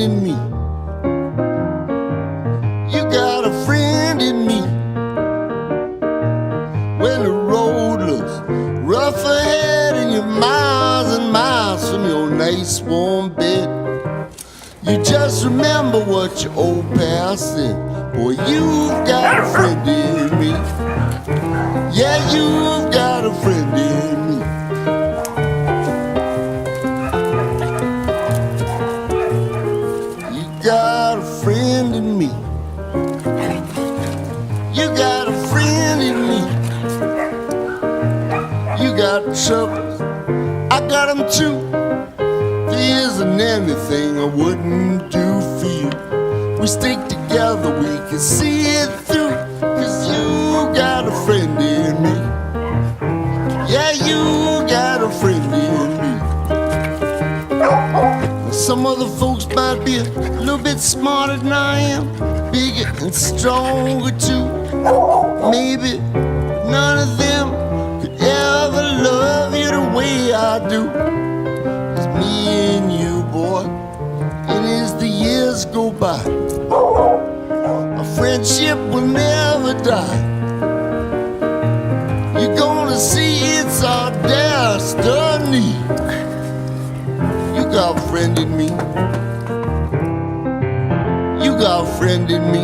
in me. You got a friend in me. When the road looks rough ahead and you're miles and miles from your nice warm bed, you just remember what your old past said. Boy, you've got a friend in me. Yeah, you've got a friend in me. You got a friend in me. You got a friend in me. You got troubles, I got them too. There isn't anything I wouldn't do for you. We stick together, we can see it through. 'Cause you got a friend in me. Yeah, you got a friend in me. Some other folks might be a little bit smarter than I am, bigger and stronger too. Maybe none of them could ever love you the way I do. It's me and you, boy, and as the years go by, our friendship will never die. You're gonna see it's our destiny. You got a friend in me. You got a friend in me.